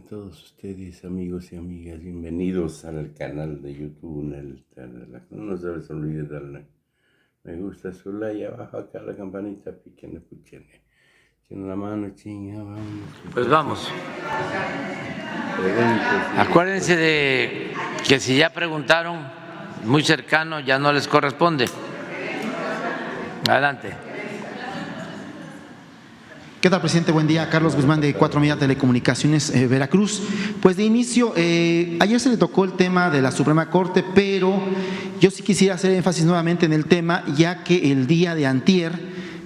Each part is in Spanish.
todos ustedes, amigos y amigas, bienvenidos al canal de YouTube. No se les olvide darle me gusta, su like, abajo acá la campanita, piquen, tienen la mano, chinga, vamos. Pues vamos. Acuérdense de que si ya preguntaron muy cercano, ya no les corresponde. Adelante. ¿Qué tal, presidente? Buen día. Carlos Guzmán, de 4 Media Telecomunicaciones, Veracruz. Pues de inicio, ayer se le tocó el tema de la Suprema Corte, pero yo sí quisiera hacer énfasis nuevamente en el tema, ya que el día de antier,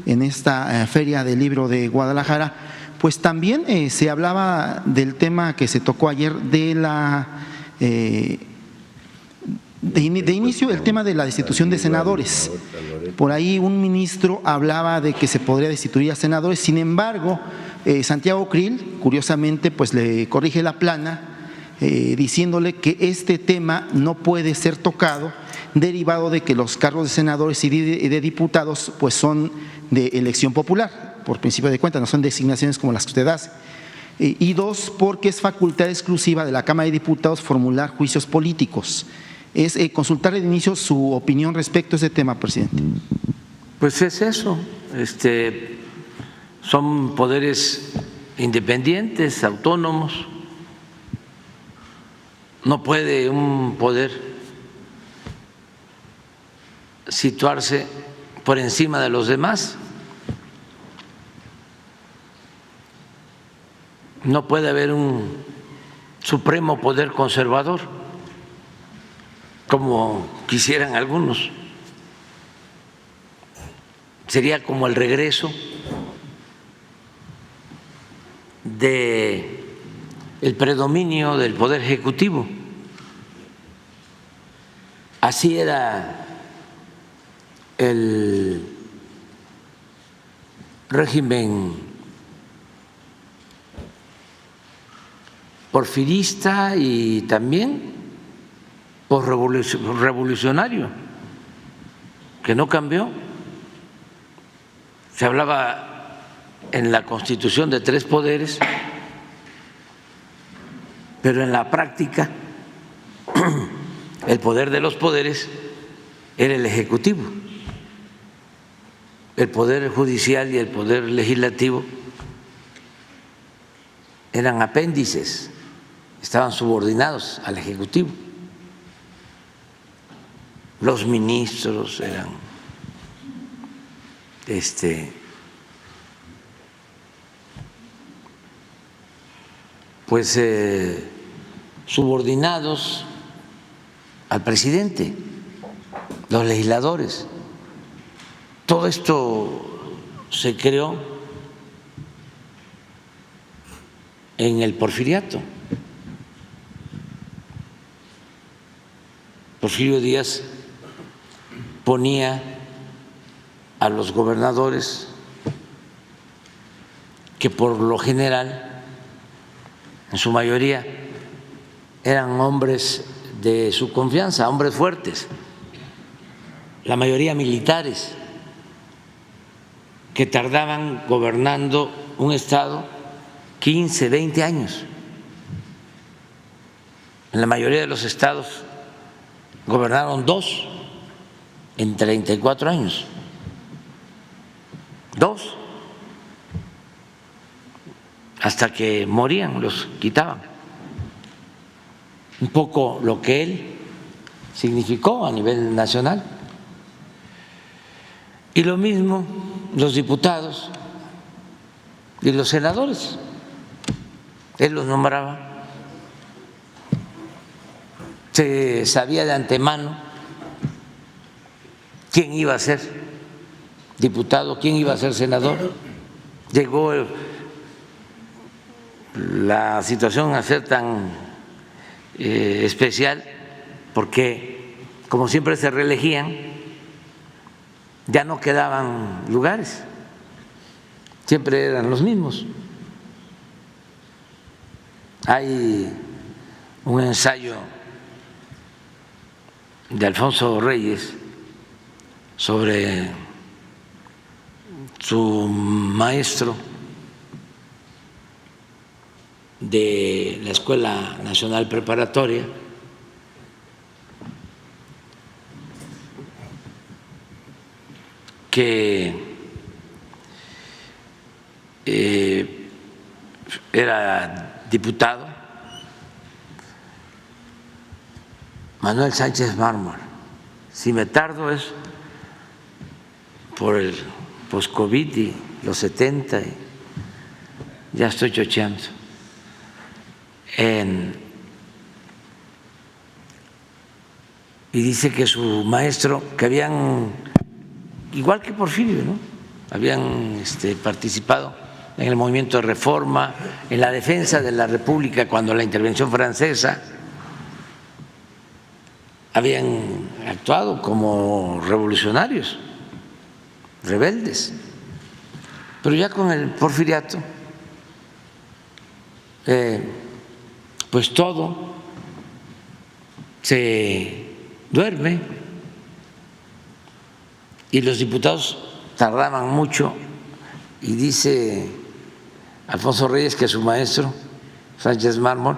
en esta Feria del Libro de Guadalajara, pues también se hablaba del tema que se tocó ayer de la… De inicio, el tema de la destitución de senadores. Por ahí un ministro hablaba de que se podría destituir a senadores, sin embargo, Santiago Krill, curiosamente, pues le corrige la plana, diciéndole que este tema no puede ser tocado, derivado de que los cargos de senadores y de diputados pues son de elección popular, por principio de cuentas, no son designaciones como las que usted hace. Y dos, porque es facultad exclusiva de la Cámara de Diputados formular juicios políticos. Es consultarle de inicio su opinión respecto a ese tema, presidente. Pues es eso, son poderes independientes, autónomos. No puede un poder situarse por encima de los demás. No puede haber un supremo poder conservador, como quisieran algunos. Sería como el regreso del predominio del Poder Ejecutivo. Así era el régimen porfirista y también revolucionario, que no cambió. Se hablaba en la Constitución de 3 poderes, pero en la práctica el poder de los poderes era el Ejecutivo. El Poder Judicial y el Poder Legislativo eran apéndices, estaban subordinados al Ejecutivo. Los ministros eran subordinados al presidente, los legisladores. Todo esto se creó en el porfiriato. Porfirio Díaz ponía a los gobernadores, que por lo general, en su mayoría, eran hombres de su confianza, hombres fuertes, la mayoría militares, que tardaban gobernando un estado 15, 20 años. En la mayoría de los estados gobernaron 2 en 34 años. 2, hasta que morían, los quitaban. Un poco lo que él significó a nivel nacional. Y lo mismo los diputados y los senadores. Él los nombraba. Se sabía de antemano quién iba a ser diputado, quién iba a ser senador. Llegó la situación a ser tan especial porque, como siempre se reelegían, ya no quedaban lugares, siempre eran los mismos. Hay un ensayo de Alfonso Reyes sobre su maestro de la Escuela Nacional Preparatoria, que era diputado, Manuel Sánchez Mármol. Si me tardo es por el post-COVID y los 70, y ya estoy chocheando. Y dice que su maestro, que habían, igual que Porfirio, ¿no?, habían participado en el movimiento de reforma, en la defensa de la República cuando la intervención francesa, habían actuado como revolucionarios, rebeldes, pero ya con el porfiriato, pues todo se duerme y los diputados tardaban mucho, y dice Alfonso Reyes que su maestro, Sánchez Mármol,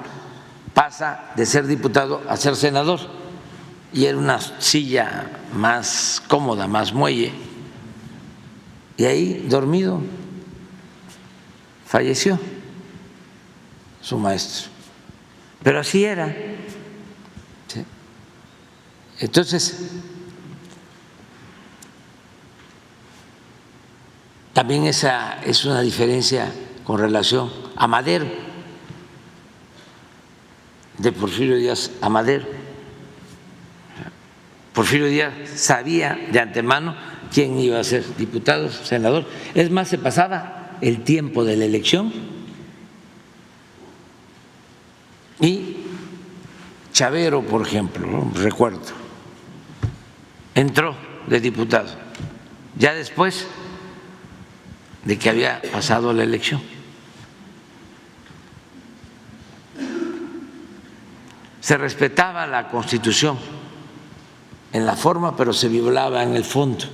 pasa de ser diputado a ser senador, y era una silla más cómoda, más muelle, y ahí dormido falleció su maestro. Pero así era, ¿sí? Entonces, también esa es una diferencia con relación a Madero, de Porfirio Díaz a Madero. Porfirio Díaz sabía de antemano quién iba a ser diputado, senador. Es más, se pasaba el tiempo de la elección y Chavero, por ejemplo, ¿no?, recuerdo, entró de diputado ya después de que había pasado la elección. Se respetaba la Constitución en la forma, pero se violaba en el fondo.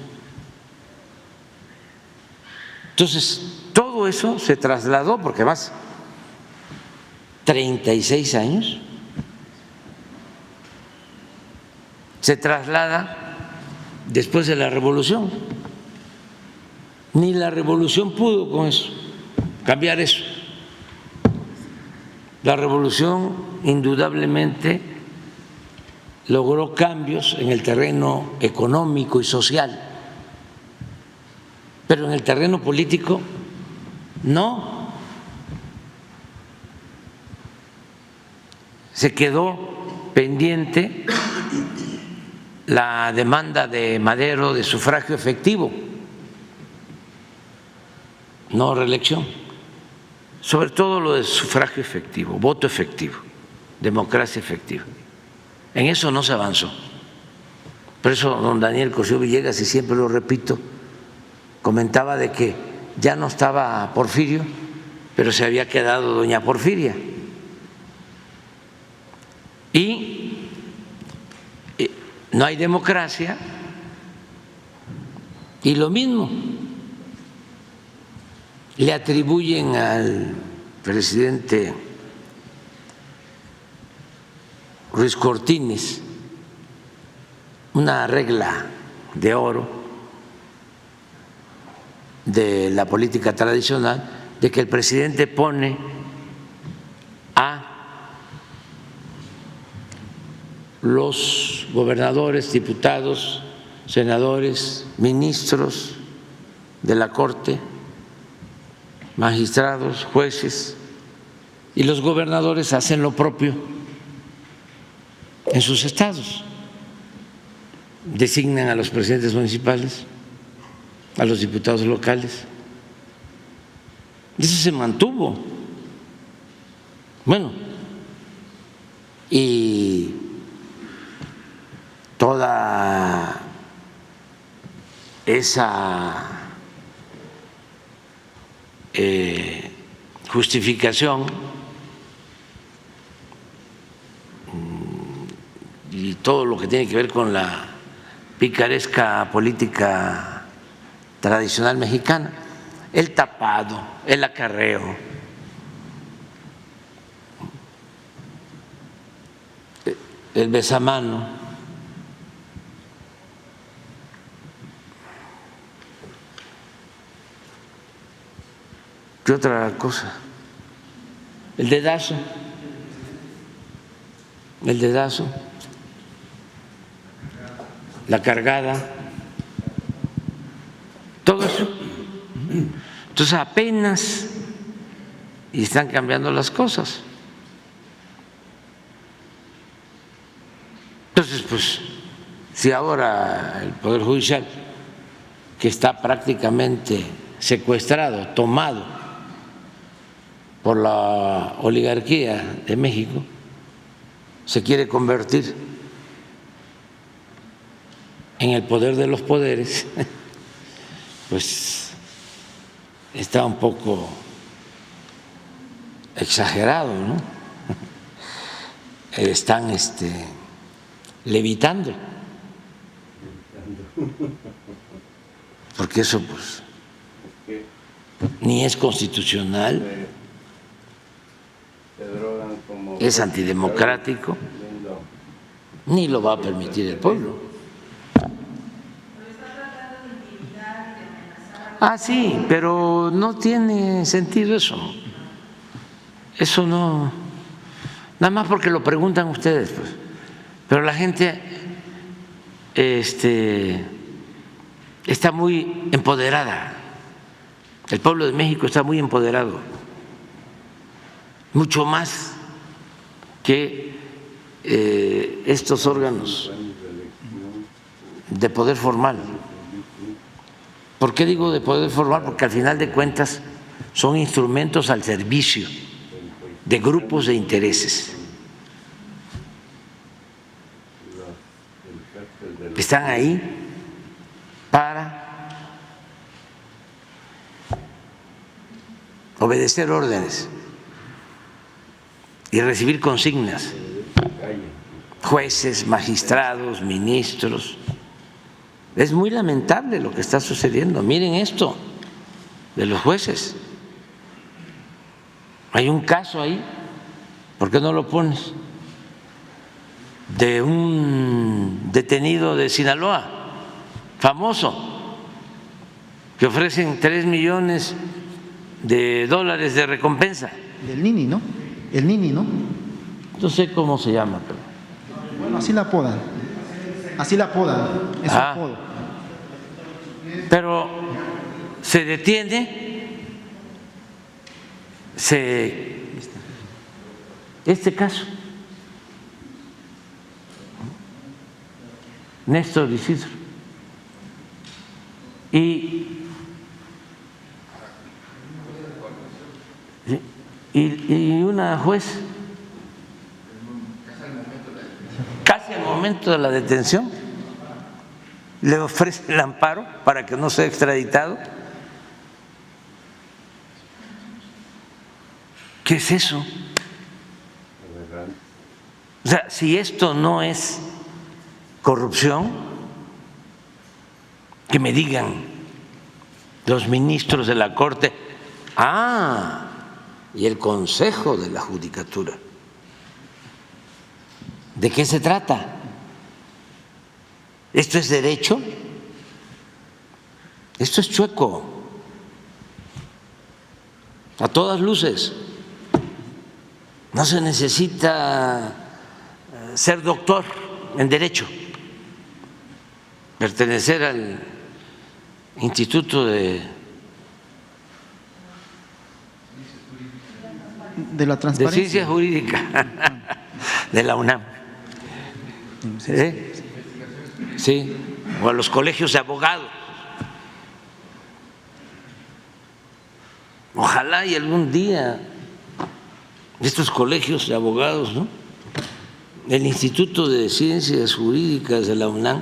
Entonces, todo eso se trasladó, porque además 36 años se traslada después de la Revolución. Ni la Revolución pudo con eso, cambiar eso. La Revolución indudablemente logró cambios en el terreno económico y social, pero en el terreno político no. Se quedó pendiente la demanda de Madero de sufragio efectivo, no reelección, sobre todo lo de sufragio efectivo, voto efectivo, democracia efectiva. En eso no se avanzó. Por eso don Daniel Cosío Villegas, y siempre lo repito, comentaba de que ya no estaba Porfirio, pero se había quedado doña Porfiria. Y no hay democracia, y lo mismo le atribuyen al presidente Ruiz Cortines una regla de oro de la política tradicional, de que el presidente pone a los gobernadores, diputados, senadores, ministros de la Corte, magistrados, jueces, y los gobernadores hacen lo propio en sus estados, designan a los presidentes municipales, a los diputados locales. Eso se mantuvo. Bueno, y toda esa justificación y todo lo que tiene que ver con la picaresca política tradicional mexicana, el tapado, el acarreo, el besamano, ¿qué otra cosa? El dedazo, la cargada, todo eso. Entonces apenas y están cambiando las cosas. Entonces, pues, si ahora el Poder Judicial, que está prácticamente secuestrado, tomado por la oligarquía de México, se quiere convertir en el poder de los poderes, pues está un poco exagerado, ¿no? Están levitando, porque eso pues ni es constitucional, es antidemocrático, ni lo va a permitir el pueblo. Ah, sí, pero no tiene sentido eso. Eso no, nada más porque lo preguntan ustedes, pues. Pero la gente está muy empoderada. El pueblo de México está muy empoderado, mucho más que estos órganos de poder formal. ¿Por qué digo de poder formal? Porque al final de cuentas son instrumentos al servicio de grupos de intereses. Están ahí para obedecer órdenes y recibir consignas. Jueces, magistrados, ministros. Es muy lamentable lo que está sucediendo. Miren esto de los jueces. Hay un caso ahí, ¿por qué no lo pones? De un detenido de Sinaloa, famoso, que ofrecen $3 millones de recompensa. Del Nini, ¿no? El Nini, ¿no? No sé cómo se llama, pero… Bueno, así la apodan. Así la apodan. Es su apodo. Pero se detiene, este caso, Néstor Isidro, y una juez, casi al momento de la detención, le ofrece el amparo para que no sea extraditado. ¿Qué es eso? O sea, si esto no es corrupción, que me digan los ministros de la Corte, y el Consejo de la Judicatura. ¿De qué se trata? ¿Esto es derecho? Esto es chueco, a todas luces. No se necesita ser doctor en derecho, pertenecer al Instituto de la Transparencia, de Ciencia Jurídica de la UNAM, sí, o a los colegios de abogados. Ojalá y algún día estos colegios de abogados, ¿no?, el Instituto de Ciencias Jurídicas de la UNAM,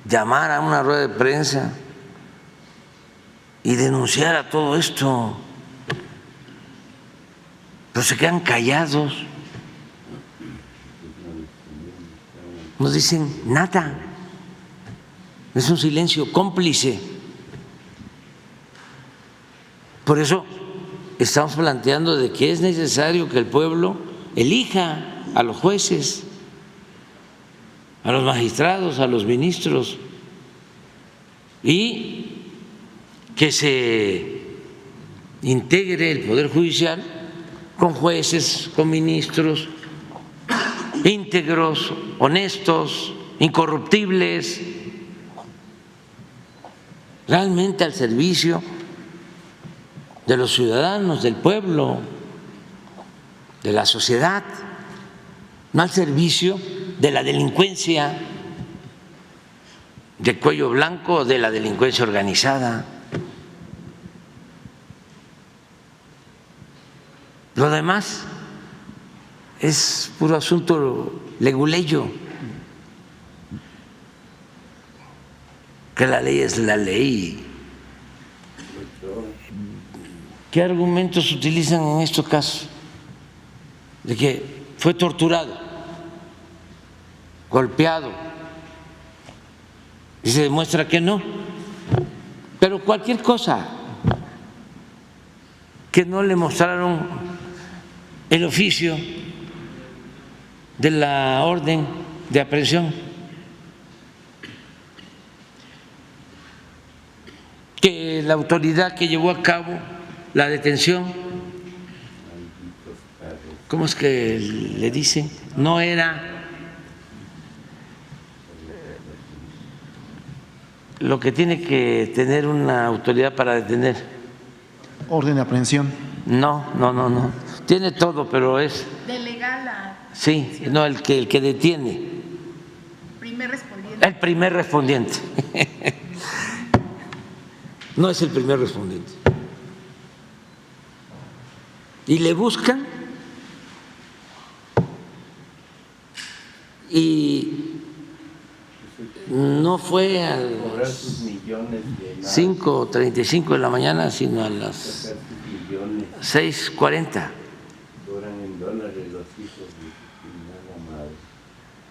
llamara a una rueda de prensa y denunciara todo esto, pero se quedan callados, no dicen nada, es un silencio cómplice. Por eso estamos planteando de que es necesario que el pueblo elija a los jueces, a los magistrados, a los ministros, y que se integre el Poder Judicial con jueces, con ministros íntegros, honestos, incorruptibles, realmente al servicio de los ciudadanos, del pueblo, de la sociedad, no al servicio de la delincuencia de cuello blanco o de la delincuencia organizada. Lo demás es puro asunto leguleyo, que la ley es la ley. ¿Qué argumentos utilizan en estos casos? De que fue torturado, golpeado, y se demuestra que no. Pero cualquier cosa, que no le mostraron el oficio de la orden de aprehensión, que la autoridad que llevó a cabo la detención, ¿cómo es que le dicen? No era lo que tiene que tener una autoridad para detener. Orden de aprehensión. No. Tiene todo, pero es delegada. Sí, no, el que detiene. Primer respondiente. El primer respondiente. No es el primer respondiente. Y le buscan y no fue a las 5:35 de la mañana, sino a las 6:40.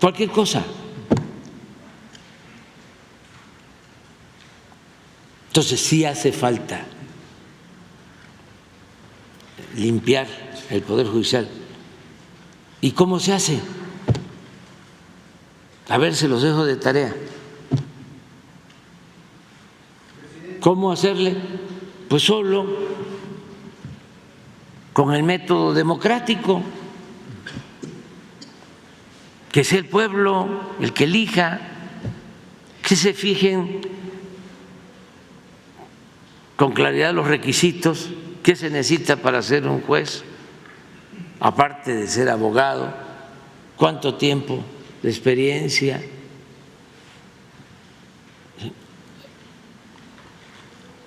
Cualquier cosa. Entonces sí hace falta limpiar el Poder Judicial. ¿Y cómo se hace? A ver, se los dejo de tarea. ¿Cómo hacerle? Pues solo con el método democrático, que sea el pueblo el que elija, que se fijen con claridad los requisitos que se necesita para ser un juez, aparte de ser abogado, cuánto tiempo de experiencia,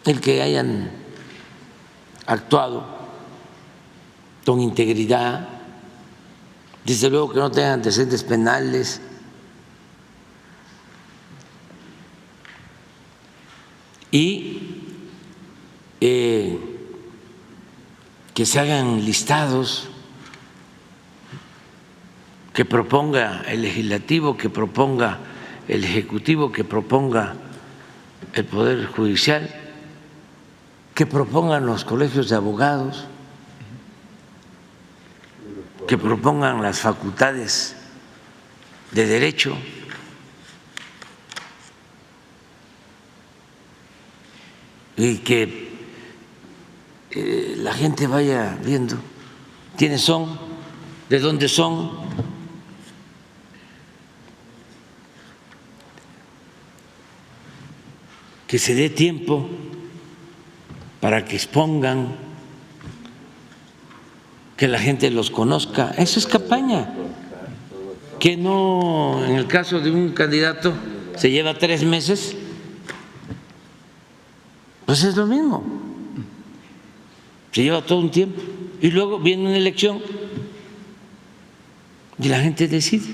el que hayan actuado con integridad, desde luego que no tengan antecedentes penales, y que se hagan listados, que proponga el legislativo, que proponga el ejecutivo, que proponga el Poder Judicial, que propongan los colegios de abogados, que propongan las facultades de derecho, y que la gente vaya viendo quiénes son, de dónde son, que se dé tiempo para que expongan, que la gente los conozca. Eso es campaña. Que no, en el caso de un candidato se lleva 3 meses, pues es lo mismo, se lleva todo un tiempo y luego viene una elección y la gente decide.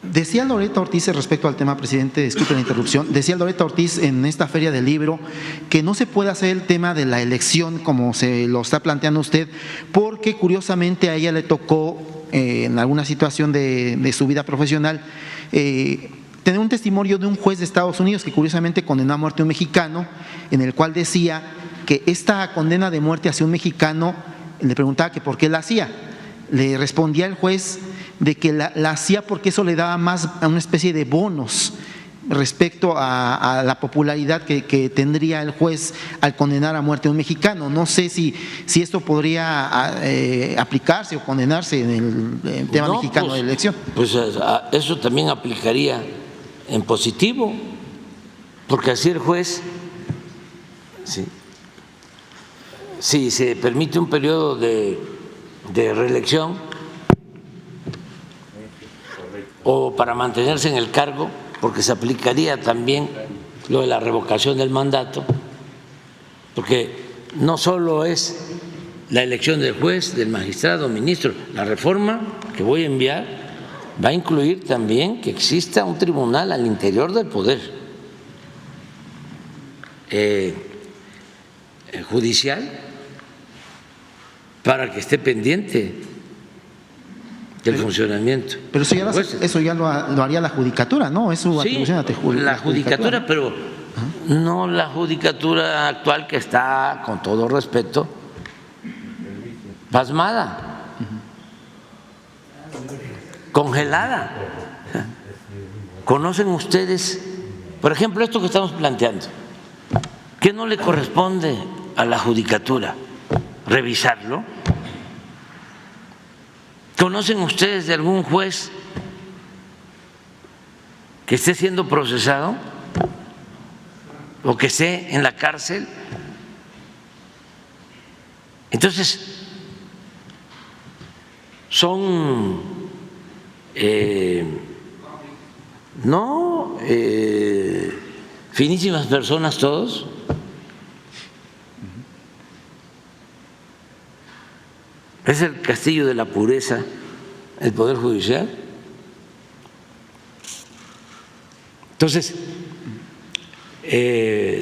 Decía Loretta Ortiz respecto al tema, presidente, disculpe la interrupción, decía Loretta Ortiz en esta feria del libro que no se puede hacer el tema de la elección como se lo está planteando usted, porque curiosamente a ella le tocó en alguna situación de su vida profesional tener un testimonio de un juez de Estados Unidos que curiosamente condenó a muerte a un mexicano, en el cual decía que esta condena de muerte hacia un mexicano, le preguntaba que por qué la hacía. le respondía el juez de que la hacía porque eso le daba más a una especie de bonos respecto a la popularidad que tendría el juez al condenar a muerte a un mexicano. No sé si esto podría aplicarse o condenarse en el tema mexicano de elección. Pues eso también aplicaría en positivo, porque así el juez, si se permite un periodo de reelección o para mantenerse en el cargo, porque se aplicaría también lo de la revocación del mandato, porque no solo es la elección del juez, del magistrado, ministro, la reforma que voy a enviar va a incluir también que exista un tribunal al interior del Poder judicial para que esté pendiente del funcionamiento. Pero eso ya lo haría la judicatura, ¿no? Es su atribución a la judicatura, pero no la judicatura actual, que está, con todo respeto, pasmada, congelada. ¿Conocen ustedes, por ejemplo, esto que estamos planteando? ¿Qué no le corresponde a la judicatura revisarlo? ¿Conocen ustedes de algún juez que esté siendo procesado o que esté en la cárcel? Entonces, son finísimas personas todos. ¿Es el castillo de la pureza el Poder Judicial? Entonces,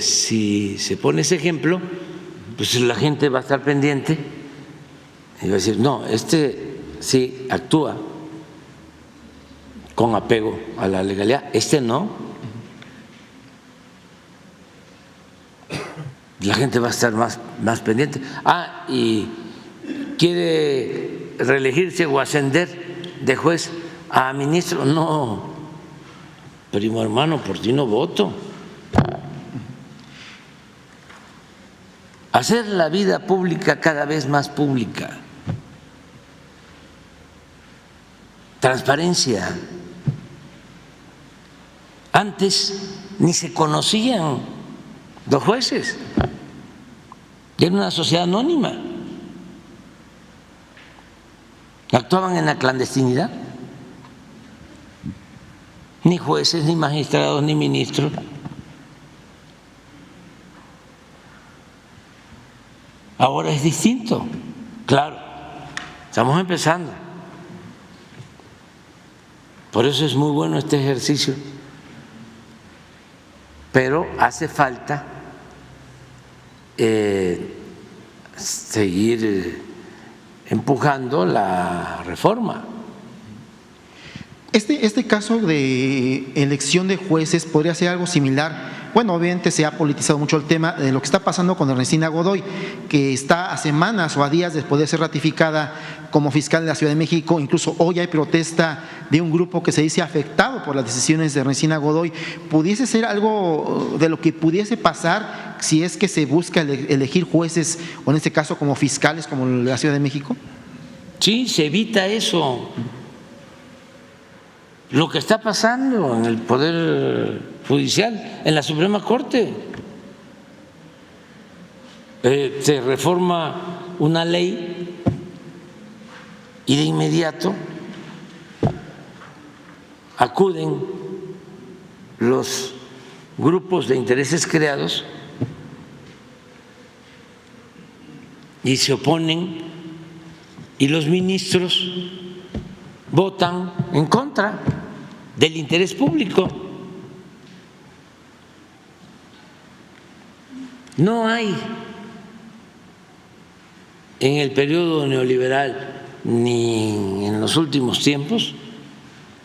si se pone ese ejemplo, pues la gente va a estar pendiente y va a decir, no, este sí actúa con apego a la legalidad, este no. La gente va a estar más pendiente. Y quiere reelegirse o ascender de juez a ministro. No, primo hermano, por ti no voto. Hacer la vida pública cada vez más pública. Transparencia. Antes ni se conocían los jueces. Era una sociedad anónima. Actuaban en la clandestinidad. Ni jueces, ni magistrados, ni ministros. Ahora es distinto. Claro, estamos empezando. Por eso es muy bueno este ejercicio. Pero hace falta seguir empujando la reforma. Este caso de elección de jueces podría ser algo similar. Bueno, obviamente se ha politizado mucho el tema de lo que está pasando con Ernestina Godoy, que está a semanas o a días de poder ser ratificada como fiscal de la Ciudad de México. Incluso hoy hay protesta de un grupo que se dice afectado por las decisiones de Ernestina Godoy. ¿Pudiese ser algo de lo que pudiese pasar si es que se busca elegir jueces, o en este caso como fiscales, como la Ciudad de México? Sí, se evita eso. Lo que está pasando en el Poder Judicial, en la Suprema Corte. Se reforma una ley y de inmediato acuden los grupos de intereses creados y se oponen, y los ministros votan en contra del interés público. No hay en el periodo neoliberal ni en los últimos tiempos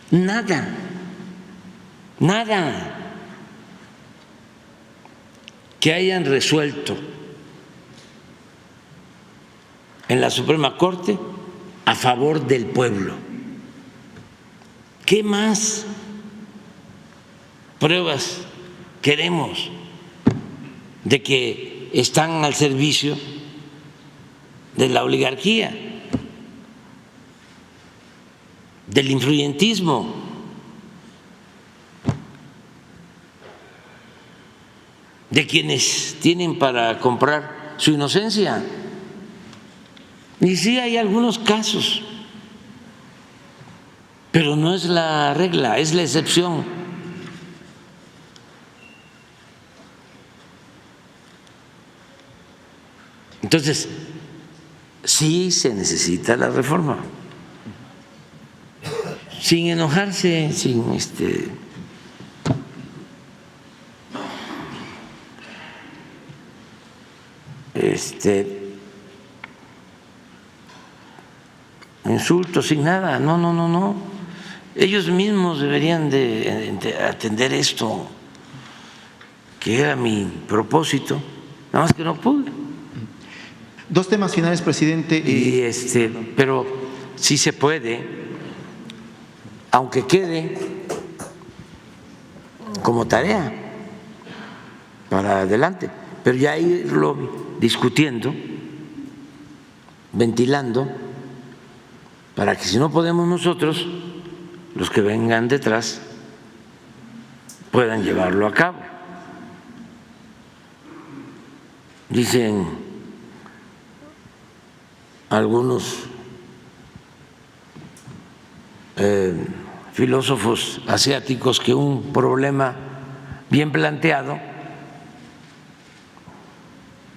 nada que hayan resuelto en la Suprema Corte a favor del pueblo. ¿Qué más pruebas queremos de que están al servicio de la oligarquía, del influyentismo? De quienes tienen para comprar su inocencia. Y sí hay algunos casos, pero no es la regla, es la excepción. Entonces, sí se necesita la reforma, sin enojarse, sin insultos, sin nada. No, no, no, no. Ellos mismos deberían de atender esto, que era mi propósito, nada más que no pude. Dos temas finales, presidente. Pero sí se puede, aunque quede como tarea para adelante, pero ya irlo discutiendo, ventilando, para que si no podemos nosotros, los que vengan detrás puedan llevarlo a cabo. Dicen algunos filósofos asiáticos que un problema bien planteado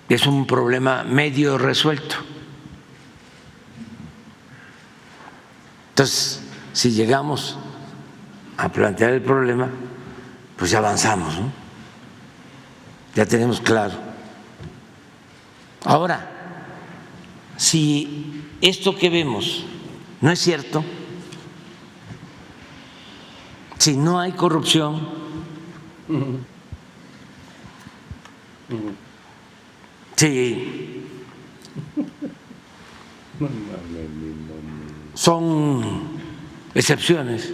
es un problema medio resuelto. Entonces, si llegamos a plantear el problema, pues ya avanzamos, ¿no? Ya tenemos claro. Ahora, si esto que vemos no es cierto, si no hay corrupción, si son excepciones,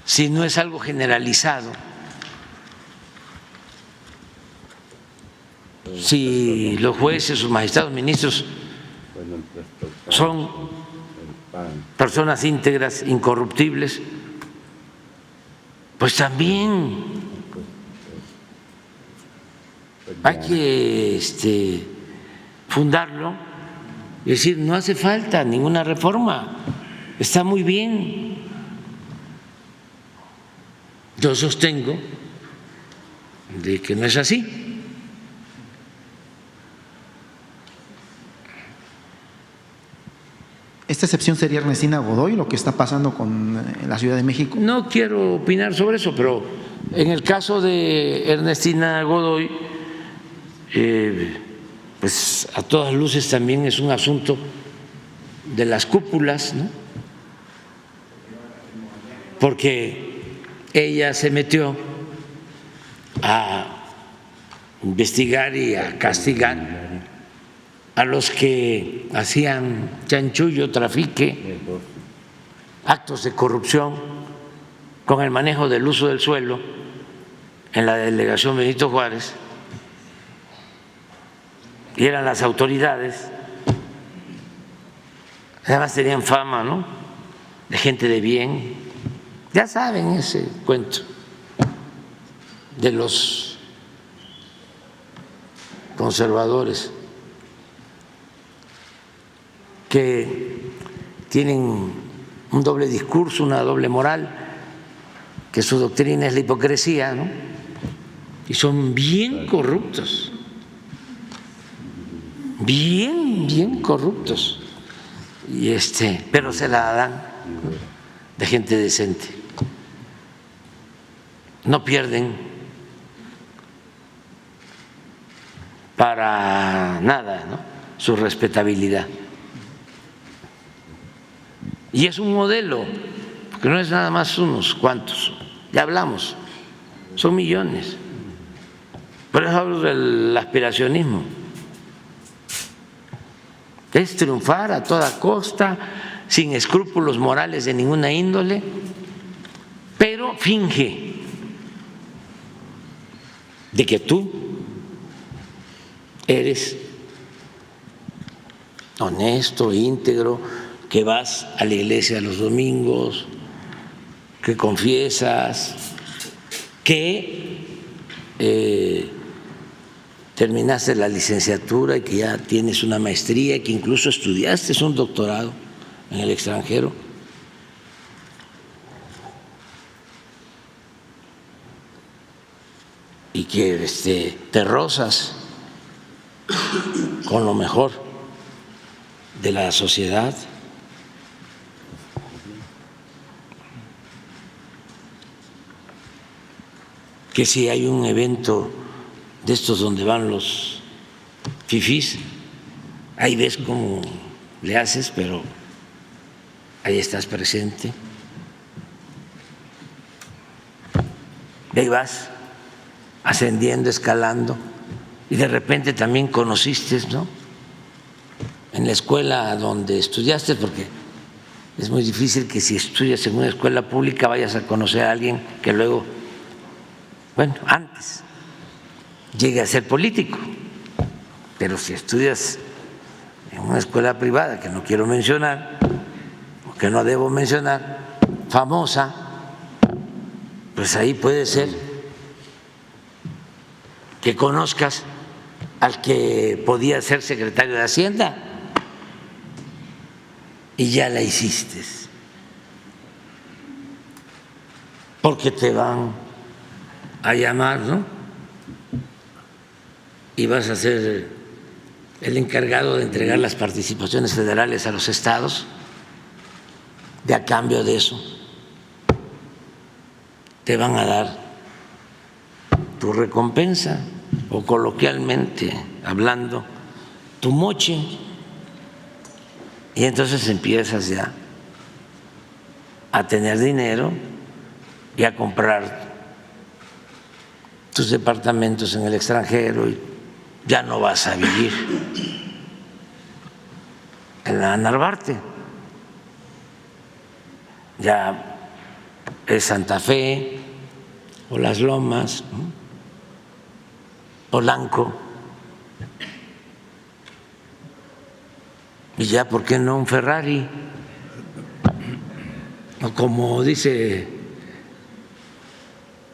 si no es algo generalizado, si los jueces, sus magistrados, ministros son personas íntegras, incorruptibles, pues también hay que fundarlo y decir, no hace falta ninguna reforma, está muy bien. Yo sostengo de que no es así. ¿Esta excepción sería Ernestina Godoy, lo que está pasando con la Ciudad de México? No quiero opinar sobre eso, pero en el caso de Ernestina Godoy, pues a todas luces también es un asunto de las cúpulas, ¿no? Porque ella se metió a investigar y a castigar a los que hacían chanchullo, trafique, actos de corrupción con el manejo del uso del suelo en la delegación Benito Juárez, y eran las autoridades, además tenían fama, ¿no?, de gente de bien. Ya saben ese cuento de los conservadores que tienen un doble discurso, una doble moral, que su doctrina es la hipocresía, ¿no? Y son bien corruptos, bien corruptos, y pero se la dan, ¿no?, de gente decente. No pierden para nada, ¿no?, su respetabilidad. Y es un modelo, porque no es nada más unos cuantos, ya hablamos, son millones. Por eso hablo del aspiracionismo. es triunfar a toda costa, sin escrúpulos morales de ninguna índole, pero finge de que tú eres honesto, íntegro, que vas a la iglesia los domingos, que confiesas, que terminaste la licenciatura y que ya tienes una maestría y que incluso estudiaste un doctorado en el extranjero. Y que te rozas con lo mejor de la sociedad. Que si hay un evento de estos donde van los fifís, ahí ves cómo le haces, pero ahí estás presente. Y ahí vas ascendiendo, escalando, y de repente también conociste, ¿no?, en la escuela donde estudiaste, porque es muy difícil que si estudias en una escuela pública vayas a conocer a alguien que luego, bueno, antes llegue a ser político, pero si estudias en una escuela privada, que no quiero mencionar, o que no debo mencionar, famosa, pues ahí puede ser que conozcas al que podía ser secretario de Hacienda y ya la hiciste, porque te van a llamar, ¿no?, y vas a ser el encargado de entregar las participaciones federales a los estados, y a cambio de eso te van a dar tu recompensa, o coloquialmente hablando, tu moche, y entonces empiezas ya a tener dinero y a comprar tus departamentos en el extranjero, y ya no vas a vivir en la Narvarte, ya es Santa Fe o Las Lomas, ¿no?, Polanco, y ya, ¿por qué no un Ferrari? O como dice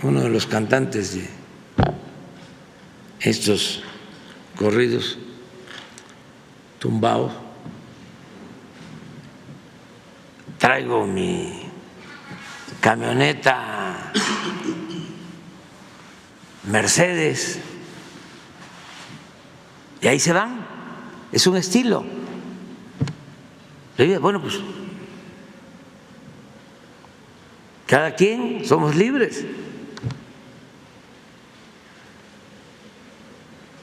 uno de los cantantes de estos corridos tumbados, traigo mi camioneta Mercedes, y ahí se van, es un estilo. Bueno, pues cada quien, somos libres,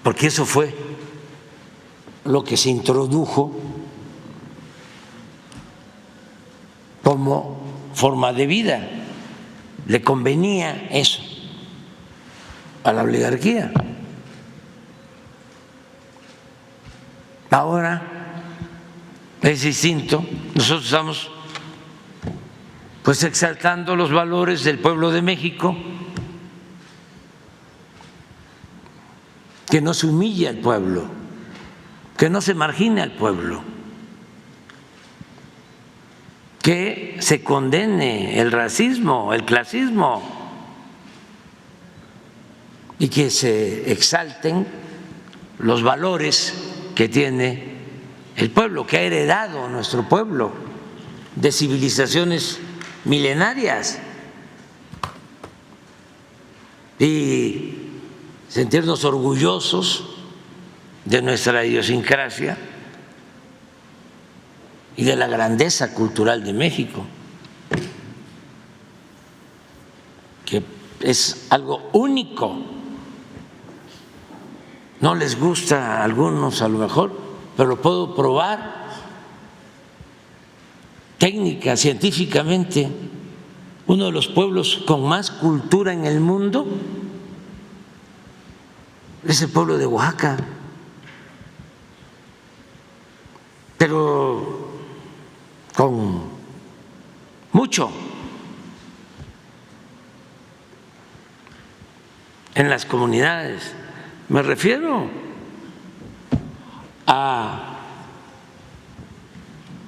porque eso fue lo que se introdujo como forma de vida, le convenía eso a la oligarquía. Ahora es distinto, nosotros estamos pues exaltando los valores del pueblo de México, que no se humille al pueblo, que no se margine al pueblo, que se condene el racismo, el clasismo, y que se exalten los valores que tiene el pueblo, que ha heredado nuestro pueblo de civilizaciones milenarias, y sentirnos orgullosos de nuestra idiosincrasia y de la grandeza cultural de México, que es algo único. No les gusta a algunos a lo mejor, pero lo puedo probar técnica, científicamente. Uno de los pueblos con más cultura en el mundo es el pueblo de Oaxaca. pero con mucho en las comunidades. Me refiero a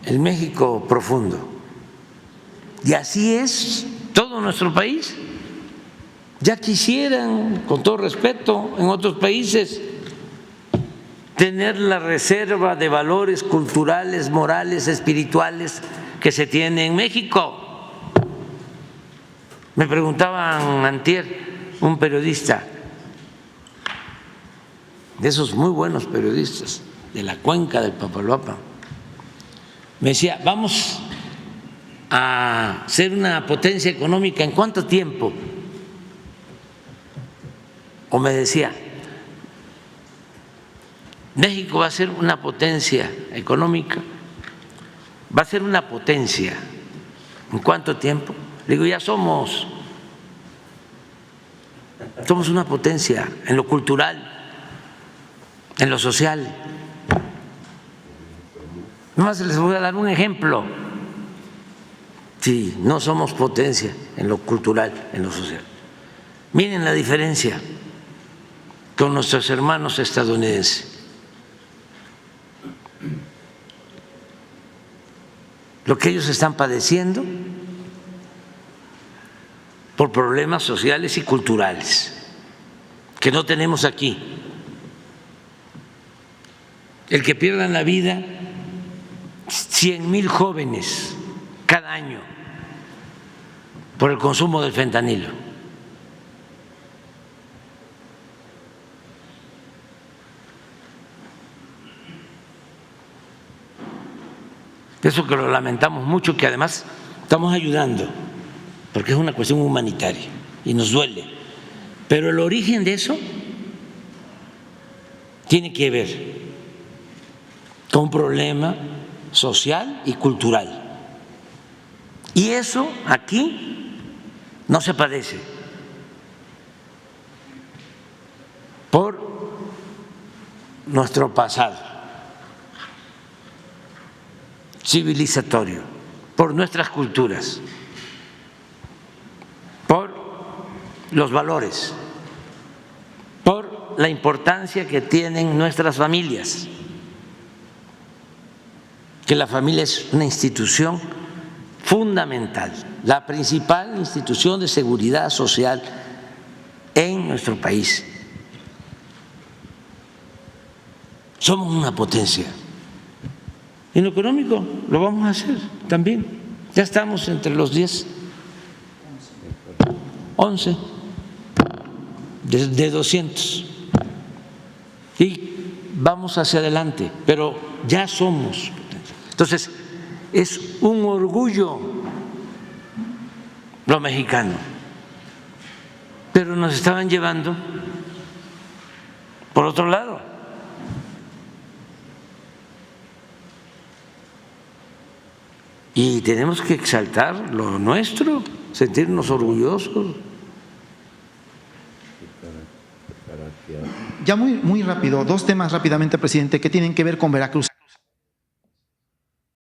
el México profundo. Y así es todo nuestro país. Ya quisieran, con todo respeto, en otros países tener la reserva de valores culturales, morales, espirituales que se tiene en México. Me preguntaban antier un periodista, de esos muy buenos periodistas de la cuenca del Papaloapan, me decía, vamos a ser una potencia económica, ¿en cuánto tiempo? O me decía, México va a ser una potencia económica, va a ser una potencia, ¿en cuánto tiempo? Le digo, ya somos una potencia en lo cultural, en lo social. Nomás les voy a dar un ejemplo. Si no somos potencia en lo cultural, en lo social. Miren la diferencia con nuestros hermanos estadounidenses. Lo que ellos están padeciendo por problemas sociales y culturales que no tenemos aquí. El que pierdan la vida 100,000 jóvenes cada año por el consumo del fentanilo. Eso que lo lamentamos mucho, que además estamos ayudando, porque es una cuestión humanitaria y nos duele. Pero el origen de eso tiene que ver con un problema social y cultural. Y eso aquí no se padece por nuestro pasado civilizatorio, por nuestras culturas, por los valores, por la importancia que tienen nuestras familias, que la familia es una institución fundamental, la principal institución de seguridad social en nuestro país. Somos una potencia. En lo económico lo vamos a hacer también. Ya estamos entre los 10, 11 de 200. Y vamos hacia adelante, pero ya somos. Entonces, es un orgullo lo mexicano, pero nos estaban llevando por otro lado. Y tenemos que exaltar lo nuestro, sentirnos orgullosos. Ya muy rápido, dos temas rápidamente, presidente, que tienen que ver con Veracruz.